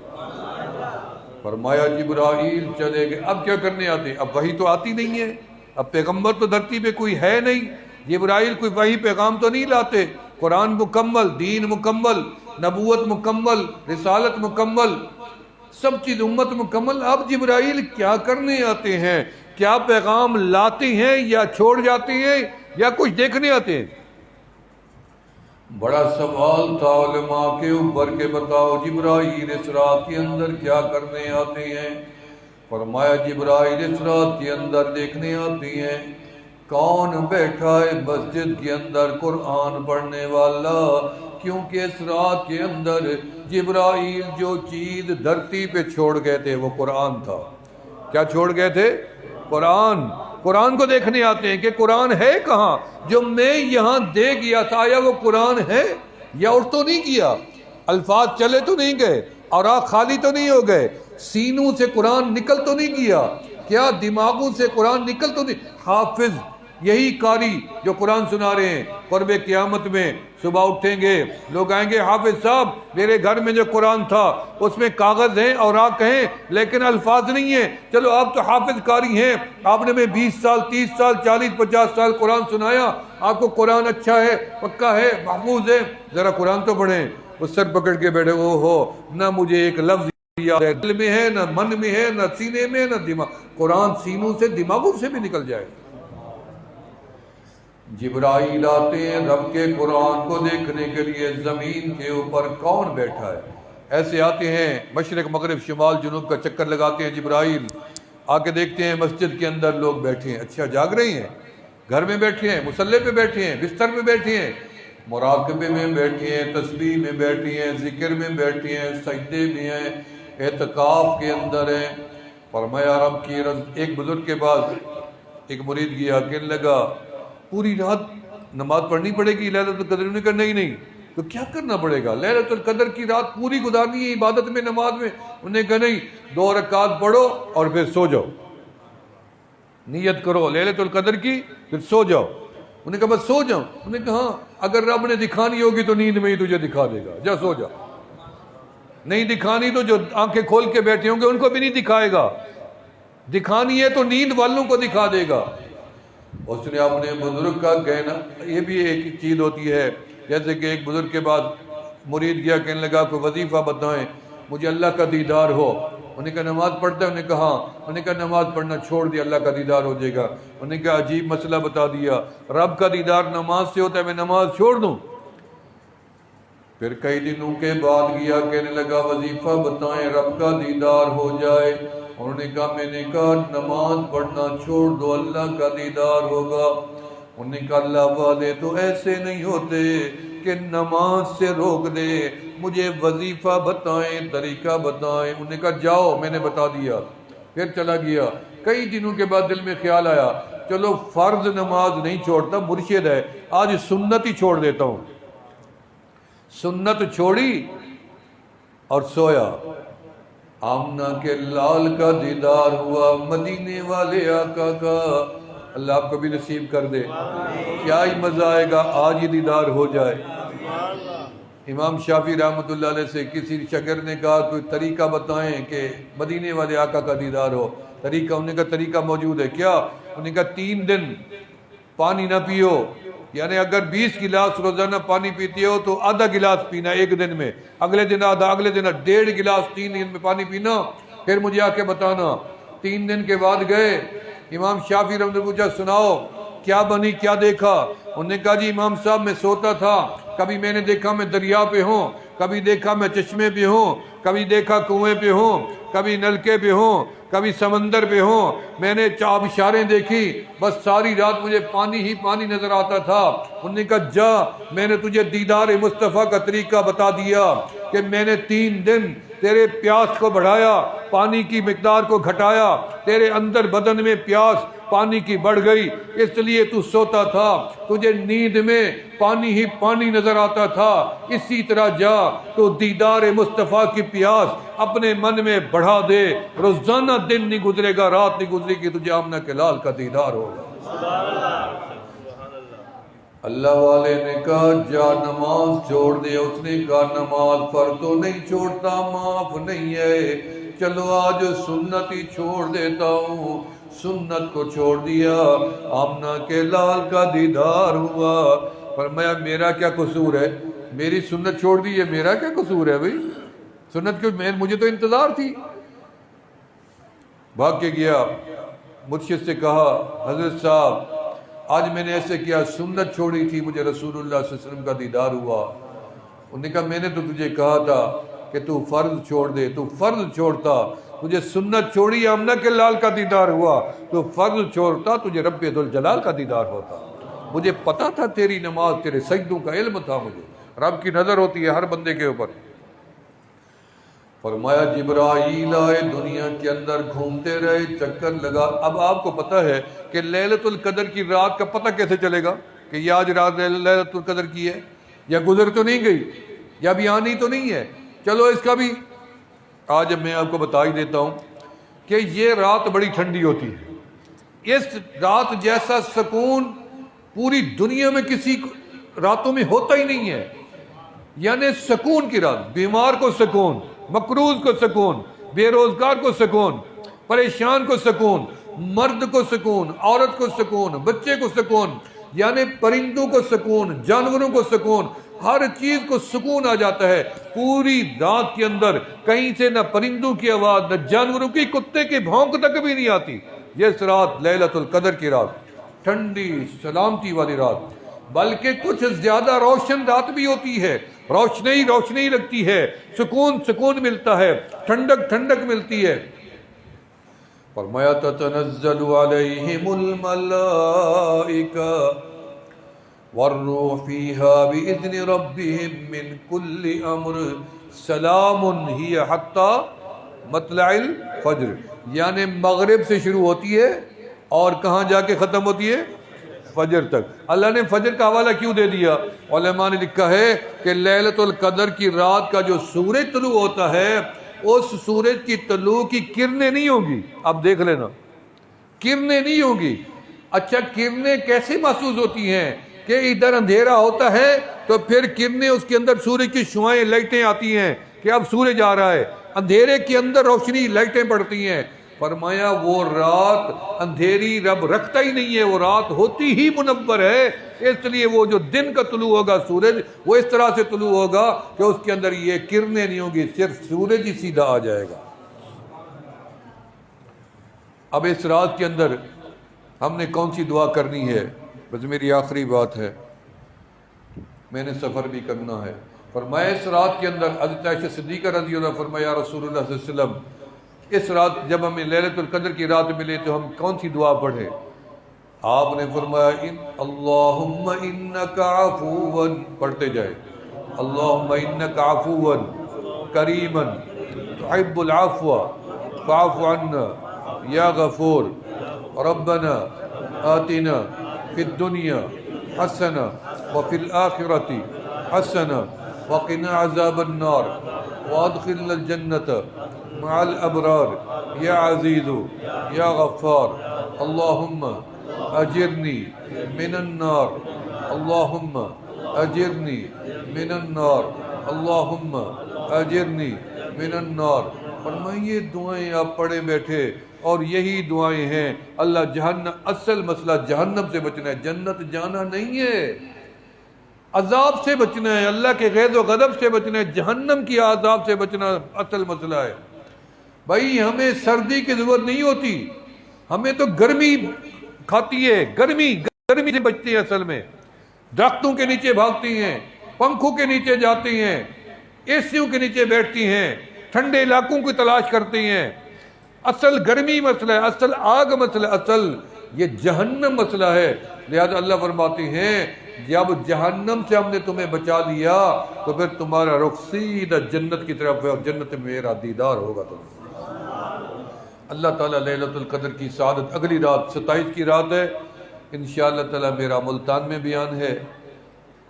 فرمایا جبرائیل چلے گئے. اب کیا کرنے آتے؟ اب وحی تو آتی نہیں ہے، اب پیغمبر تو دھرتی پہ کوئی ہے نہیں. جبرائیل کوئی وحی پیغام تو نہیں لاتے. قرآن مکمل، دین مکمل، نبوت مکمل، رسالت مکمل، سب چیز امت مکمل. اب جبرائیل کیا کرنے آتے ہیں؟ کیا پیغام لاتے ہیں یا چھوڑ جاتے ہیں یا کچھ دیکھنے آتے ہیں؟ بڑا سوال تھا علماء کے اوپر کہ بتاؤ جبرائیل اس رات کے اندر کیا کرنے آتے ہیں؟ فرمایا جبرائیل اس رات کے اندر دیکھنے آتے ہیں کون بیٹھا ہے مسجد کے اندر قرآن پڑھنے والا. کیونکہ اس رات کے اندر جبرائیل جو چیز دھرتی پہ چھوڑ گئے تھے وہ قرآن تھا. کیا چھوڑ گئے تھے؟ قرآن. قرآن کو دیکھنے آتے ہیں کہ قرآن ہے کہاں جو میں یہاں دے گیا تھا. آیا وہ قرآن ہے یا اٹھ تو نہیں کیا؟ الفاظ چلے تو نہیں گئے؟ اوراق خالی تو نہیں ہو گئے؟ سینوں سے قرآن نکل تو نہیں گیا؟ کیا دماغوں سے قرآن نکل تو نہیں؟ حافظ یہی قاری جو قرآن سنا رہے ہیں قرب قیامت میں صبح اٹھیں گے لوگ آئیں گے حافظ صاحب میرے گھر میں جو قرآن تھا اس میں کاغذ ہیں اوراق ہیں لیکن الفاظ نہیں ہیں. چلو آپ تو حافظ قاری ہیں، آپ نے میں 20 سال 30 سال 40 50 سال قرآن سنایا، آپ کو قرآن اچھا ہے پکا ہے محفوظ ہے، ذرا قرآن تو پڑھیں. وہ سر پکڑ کے بیٹھے او ہو نہ مجھے ایک لفظ دل میں ہے نہ من میں ہے نہ سینے میں نہ دماغ. قرآن سینوں سے دماغوں سے بھی نکل جائے. جبرائیل آتے ہیں رب کے قرآن کو دیکھنے کے لیے زمین کے اوپر کون بیٹھا ہے. ایسے آتے ہیں مشرق مغرب شمال جنوب کا چکر لگاتے ہیں جبرائیل. آ کے دیکھتے ہیں مسجد کے اندر لوگ بیٹھے ہیں. اچھا جاگ رہے ہیں، گھر میں بیٹھے ہیں، مصلے پہ بیٹھے ہیں، بستر پہ بیٹھے ہیں، مراقبے میں بیٹھے ہیں، تسبیح میں بیٹھے ہیں، ذکر میں بیٹھے ہیں، سجدے میں ہیں، اعتکاف کے اندر ہیں. فرمایا رب کی ایک بزرگ کے پاس ایک مرید گیا کہنے لگا پوری رات نماز پڑھنی پڑے گی لیلۃ القدر نے کہا نہیں تو کیا کرنا پڑے گا؟ لیلۃ القدر کی رات پوری گزارنی ہے عبادت میں نماز میں. انہوں نے کہا نہیں 2 رکعت پڑھو اور پھر سو جاؤ، نیت کرو لیلۃ القدر کی پھر سو جاؤ. انہوں نے کہا بس سو جاؤں؟ انہوں نے کہا ہاں اگر رب نے دکھانی ہوگی تو نیند میں ہی تجھے دکھا دے گا، جا سو جا. نہیں دکھانی تو جو آنکھیں کھول کے بیٹھے ہوں گے ان کو بھی نہیں دکھائے گا، دکھانی ہے تو نیند والوں کو دکھا دے گا. اس نے اپنے بزرگ کا کہنا، یہ بھی ایک چیز ہوتی ہے جیسے کہ ایک بزرگ کے بعد مرید گیا کہنے لگا کوئی وظیفہ بتائیں مجھے اللہ کا دیدار ہو. انہوں نے کہا نماز پڑھتا ہے؟ انہوں نے کہا ہاں. انہوں نے کہا نماز پڑھنا چھوڑ دیا اللہ کا دیدار ہو جائے گا. انہوں نے کہا عجیب مسئلہ بتا دیا، رب کا دیدار نماز سے ہوتا ہے میں نماز چھوڑ دوں؟ پھر کئی دنوں کے بعد گیا کہنے لگا وظیفہ بتائیں رب کا دیدار ہو جائے. انہوں نے کہا میں نے کہا نماز پڑھنا چھوڑ دو اللہ کا دیدار ہوگا. انہوں نے کہا اللہ والے تو ایسے نہیں ہوتے کہ نماز سے روک دے، مجھے وظیفہ بتائیں طریقہ بتائیں. انہوں نے کہا جاؤ میں نے بتا دیا. پھر چلا گیا. کئی دنوں کے بعد دل میں خیال آیا چلو فرض نماز نہیں چھوڑتا، مرشد ہے آج سنت ہی چھوڑ دیتا ہوں. سنت چھوڑی اور سویا. آمنہ کے لال کا دیدار ہوا، مدینے والے آقا کا. اللہ آپ کو بھی نصیب کر دے. کیا ہی مزہ آئے گا آج ہی دیدار ہو جائے. امام شافعی رحمۃ اللہ علیہ سے کسی شاگرد نے کہا کوئی طریقہ بتائیں کہ مدینے والے آقا کا دیدار ہو. طریقہ انہوں نے کہا طریقہ موجود ہے. کیا؟ انہوں نے کہا 3 دن پانی نہ پیو، یعنی اگر 20 گلاس روزانہ پانی پیتے ہو تو آدھا گلاس پینا ایک دن میں، اگلے دن آدھا، اگلے دن 1.5 گلاس 3 دن میں پانی پینا، پھر مجھے آ کے بتانا. 3 دن کے بعد گئے امام شافعی رحمۃ اللہ پوچھا سناؤ کیا بنی کیا دیکھا؟ انہوں نے کہا جی امام صاحب میں سوتا تھا، کبھی میں نے دیکھا میں دریا پہ ہوں، کبھی دیکھا میں چشمے پہ ہوں، کبھی دیکھا کنویں پہ ہوں، کبھی نلکے پہ ہوں، کبھی سمندر پہ ہوں. میں نے آبشاریں دیکھی، بس ساری رات مجھے پانی ہی پانی نظر آتا تھا. انہوں نے کہا جا میں نے تجھے دیدار مصطفیٰ کا طریقہ بتا دیا کہ میں نے 3 دن تیرے پیاس کو بڑھایا، پانی کی مقدار کو گھٹایا، تیرے اندر بدن میں پیاس پانی کی بڑھ گئی، اس لیے تو سوتا تھا، تجھے نیند میں پانی ہی پانی نظر آتا تھا، اسی طرح جا تو دیدار مصطفیٰ کی پیاس اپنے من میں بڑھا دے، روزانہ دن نہیں گزرے گا، رات نہیں گزرے گی، تجھے آمنہ کے لال کا دیدار ہوگا۔ اللہ والے نے کہا جا نماز چھوڑ دے، اس نے کہا نماز پر تو نہیں چھوڑتا، معاف نہیں ہے، چلو آج سنت ہی چھوڑ دیتا ہوں۔ سنت کو چھوڑ دیا، آمنہ کے لال کا دیدار ہوا۔ فرمایا میرا کیا قصور ہے، میری سنت چھوڑ دی ہے، میرا کیا قصور ہے بھئی، سنت کیوں، مجھے تو انتظار تھی۔ بھاگ کے گیا، مرشد سے کہا حضرت صاحب آج میں نے ایسے کیا، سنت چھوڑی تھی، مجھے رسول اللہ صلی اللہ علیہ وسلم کا دیدار ہوا۔ انہوں نے کہا میں نے تو تجھے کہا تھا کہ تو فرض چھوڑ دے، تو فرض چھوڑتا، تجھے سنت چھوڑی، آمنہ کے لال کا دیدار ہوا، تو فرض چھوڑتا تجھے رب ذوالجلال کا دیدار ہوتا۔ مجھے پتا تھا تیری نماز، تیرے سجدوں کا علم تھا، مجھے رب کی نظر ہوتی ہے ہر بندے کے اوپر۔ فرمایا جبرائیل آئے، دنیا کے اندر گھومتے رہے، چکر لگا۔ اب آپ کو پتا ہے کہ لیلۃ القدر کی رات کا پتہ کیسے چلے گا کہ یہ آج رات لیلۃ القدر کی ہے، یا گزر تو نہیں گئی، یا ابھی آنی تو نہیں ہے۔ چلو اس کا بھی آج میں آپ کو بتا ہی دیتا ہوں کہ یہ رات بڑی ٹھنڈی ہوتی ہے۔ اس رات جیسا سکون پوری دنیا میں کسی راتوں میں ہوتا ہی نہیں ہے، یعنی سکون کی رات، بیمار کو سکون، مقروض کو سکون، بے روزگار کو سکون، پریشان کو سکون، مرد کو سکون، عورت کو سکون، بچے کو سکون، یعنی پرندوں کو سکون، جانوروں کو سکون، ہر چیز کو سکون آ جاتا ہے پوری رات کے اندر۔ کہیں سے نہ پرندوں کی آواز، نہ جانوروں کی، کتے کی بھونک تک بھی نہیں آتی۔ یہ رات لیلۃ القدر کی رات، ٹھنڈی سلامتی والی رات، بلکہ کچھ زیادہ روشن رات بھی ہوتی ہے، روشنی روشنی لگتی ہے، سکون سکون ملتا ہے، ٹھنڈک ٹھنڈک ملتی ہے۔ فرمایا تتنزل علیہم الملائکہ والروح فیہا بإذن ربہم من کل امر سلام ہی حتی مطلع الفجر، یعنی مغرب سے شروع ہوتی ہے اور کہاں جا کے ختم ہوتی ہے؟ فجر تک۔ اللہ نے فجر کا حوالہ کیوں دے دیا؟ علماء نے لکھا ہے کہ لیلۃ القدر کی رات کا جو سورج طلوع ہوتا ہے، اس سورج کی طلوع کی کرنیں نہیں ہوں گی، اب دیکھ لینا، کرنیں نہیں ہوں گی۔ اچھا کرنیں کیسے محسوس ہوتی ہیں کہ ادھر اندھیرا ہوتا ہے تو پھر کرنیں اس کے اندر سورج کی شعاعیں لائٹیں آتی ہیں کہ اب سورج آ رہا ہے، اندھیرے کے اندر روشنی لائٹیں پڑتی ہیں۔ فرمایا وہ رات اندھیری رب رکھتا ہی نہیں ہے، وہ رات ہوتی ہی منور ہے، اس لیے وہ جو دن کا طلوع ہوگا سورج، وہ اس طرح سے طلوع ہوگا کہ اس کے اندر یہ کرنیں نہیں ہوں گی، صرف سورج ہی سیدھا آ جائے گا۔ اب اس رات کے اندر ہم نے کون سی دعا کرنی ہے؟ بس میری آخری بات ہے، میں نے سفر بھی کرنا ہے۔ فرمایا اس رات کے اندر حضرت عائشہ صدیقہ رضی اللہ عنہا فرمایا یا رسول اللہ صلی اللہ علیہ وسلم اس رات جب ہمیں لیلۃ القدر کی رات ملے تو ہم کون سی دعا پڑھیں؟ آپ نے فرمایا اللہم انک عفو، پڑھتے جائے اللہم انک عفو کریم تحب العفو فاعف عنا یا غفور ربنا آتنا فی الدنیا حسنہ وفی الآخرۃ حسنہ وقنا عذاب النار وادخلنا الجنۃ مع الابرار یا عزیز یا غفار اللہم اجرنی من النار اللہم اجرنی من النار اللہم اجرنی من النار۔ فرمائیں یہ دعائیں آپ پڑھے بیٹھے اور یہی دعائیں ہیں۔ اللہ جہنم، اصل مسئلہ جہنم سے بچنا ہے، جنت جانا نہیں ہے، عذاب سے بچنا ہے، اللہ کے غیظ و غضب سے بچنا ہے، جہنم کی عذاب سے بچنا اصل مسئلہ ہے۔ بھائی ہمیں سردی کی ضرورت نہیں ہوتی، ہمیں تو گرمی کھاتی ہے، گرمی سے بچتی ہے، اصل میں درختوں کے نیچے بھاگتی ہیں، پنکھوں کے نیچے جاتی ہیں، اے سیوں کے نیچے بیٹھتی ہیں، ٹھنڈے علاقوں کی تلاش کرتی ہیں۔ اصل گرمی مسئلہ ہے، اصل آگ مسئلہ، اصل یہ جہنم مسئلہ ہے۔ لہذا اللہ فرماتے ہیں جب جہنم سے ہم نے تمہیں بچا لیا تو پھر تمہارا رخ سیدھا جنت کی طرف ہے اور جنت میں میرا دیدار ہوگا تمہیں۔ اللہ تعالیٰ لیلۃ القدر کی سعادت اگلی رات 27 کی رات ہے، انشاءاللہ تعالیٰ میرا ملتان میں بیان ہے۔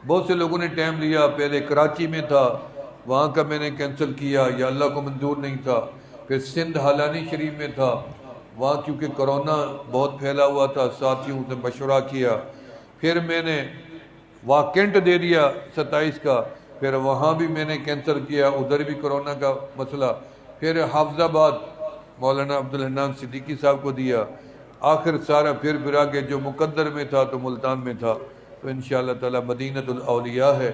بہت سے لوگوں نے ٹائم لیا، پہلے کراچی میں تھا، وہاں کا میں نے کینسل کیا یا اللہ کو منظور نہیں تھا، پھر سندھ حالانی شریف میں تھا، وہاں کیونکہ کرونا بہت پھیلا ہوا تھا، ساتھیوں سے مشورہ کیا، پھر میں نے وہاں کینٹ دے دیا 27 کا، پھر وہاں بھی میں نے کینسل کیا، ادھر بھی کرونا کا مسئلہ، پھر حافظ آباد مولانا عبدالحنان صدیقی صاحب کو دیا، آخر سارا پھر پھرا کے جو مقدر میں تھا تو ملتان میں تھا، تو انشاءاللہ تعالیٰ مدینۃ الاولیاء ہے،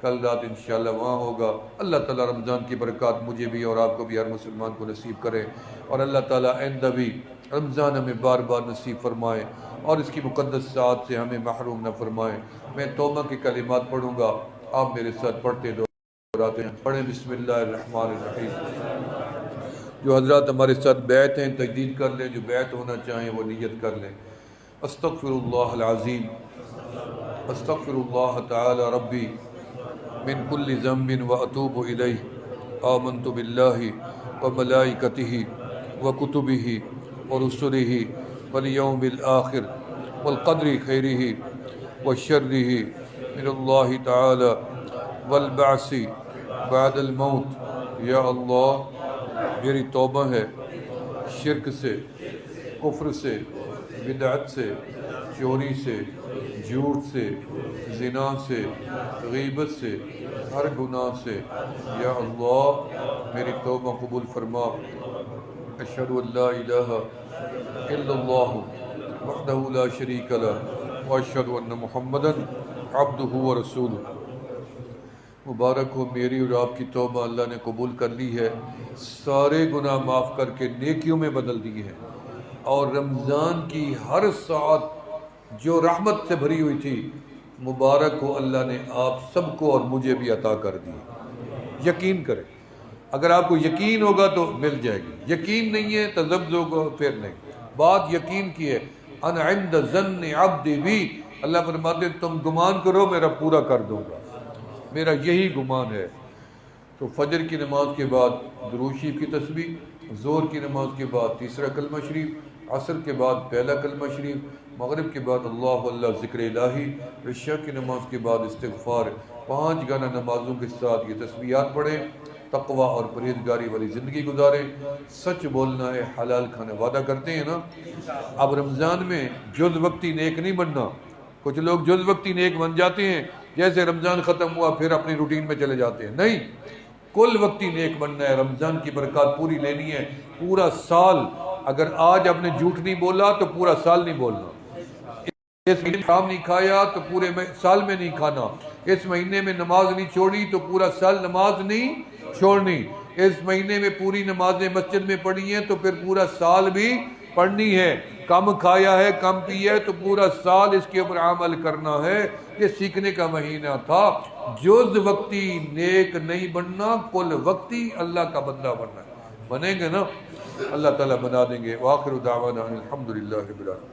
کل رات انشاءاللہ وہاں ہوگا۔ اللہ تعالیٰ رمضان کی برکات مجھے بھی اور آپ کو بھی، ہر مسلمان کو نصیب کرے، اور اللہ تعالیٰ آئندہ بھی رمضان ہمیں بار بار نصیب فرمائے اور اس کی مقدس ساعت سے ہمیں محروم نہ فرمائے۔ میں توبہ کے کلمات پڑھوں گا، آپ میرے ساتھ پڑھتے دہراتے ہیں۔ پڑھیں بسم اللہ الرحمن الرحیم۔ جو حضرات ہمارے ساتھ بیعت ہیں تجدید کر لیں، جو بیعت ہونا چاہیں وہ نیت کر لیں۔ استغفر اللہ العظیم، استغفر اللہ تعالی ربی من کل ذنب واتوب الیہ، آمنت باللہ وملائکتہ وکتبہ ورسلہ والیوم الآخر والقدر خیرہ وشرہ من اللہ تعالی والبعث بعد الموت۔ یا اللہ میری توبہ ہے شرک سے، کفر سے، بدعت سے، چوری سے، جھوٹ سے، زنا سے، غیبت سے، ہر گناہ سے۔ یا اللہ میری توبہ قبول فرما۔ اشہد ان لا الہ الا اللہ وحدہ لا شریک لہ واشہد ان محمدا عبدہ ورسولہ۔ مبارک ہو میری اور آپ کی توبہ اللہ نے قبول کر لی ہے، سارے گناہ معاف کر کے نیکیوں میں بدل دیے ہیں، اور رمضان کی ہر ساعت جو رحمت سے بھری ہوئی تھی، مبارک ہو اللہ نے آپ سب کو اور مجھے بھی عطا کر دی۔ یقین کریں، اگر آپ کو یقین ہوگا تو مل جائے گی، یقین نہیں ہے تذبذب ہوگا پھر نہیں۔ بات یقین کی ہے، انا عند ظن عبدی بی، اللہ فرماتے ہیں تم گمان کرو میرا پورا کر دوں گا، میرا یہی گمان ہے۔ تو فجر کی نماز کے بعد درود شریف کی تسبیح، ظہر کی نماز کے بعد تیسرا کلمہ شریف، عصر کے بعد پہلا کلمہ شریف، مغرب کے بعد اللہ اللہ ذکر الہی، عشاء کی نماز کے بعد استغفار، 5 گانا نمازوں کے ساتھ یہ تسبیحات پڑھیں، تقوی اور پرہیزگاری والی زندگی گزاریں، سچ بولنا ہے، حلال کھانا، وعدہ کرتے ہیں نا۔ اب رمضان میں جز وقتی نیک نہیں بننا، کچھ لوگ جز وقتی نیک بن جاتے ہیں، جیسے رمضان ختم ہوا پھر اپنی روٹین میں چلے جاتے ہیں، نہیں، کل وقتی نیک بننا ہے، رمضان کی برکات پوری لینی ہے، پورا سال۔ اگر آج آپ نے جھوٹ نہیں بولا تو پورا سال نہیں بولنا، اس مہینے حرام نہیں کھایا تو پورے سال میں نہیں کھانا، اس مہینے میں نماز نہیں چھوڑی تو پورا سال نماز نہیں چھوڑنی، اس مہینے میں پوری نمازیں مسجد میں پڑھی ہیں تو پھر پورا سال بھی پڑھنی ہے، کم کھایا ہے کم پیا ہے تو پورا سال اس کے اوپر عمل کرنا ہے۔ یہ سیکھنے کا مہینہ تھا، جز وقتی نیک نہیں بننا، کل وقتی اللہ کا بندہ بننا ہے۔ بنیں گے نا، اللہ تعالیٰ بنا دیں گے۔ وآخر دعوانا الحمدللہ رب العالمین۔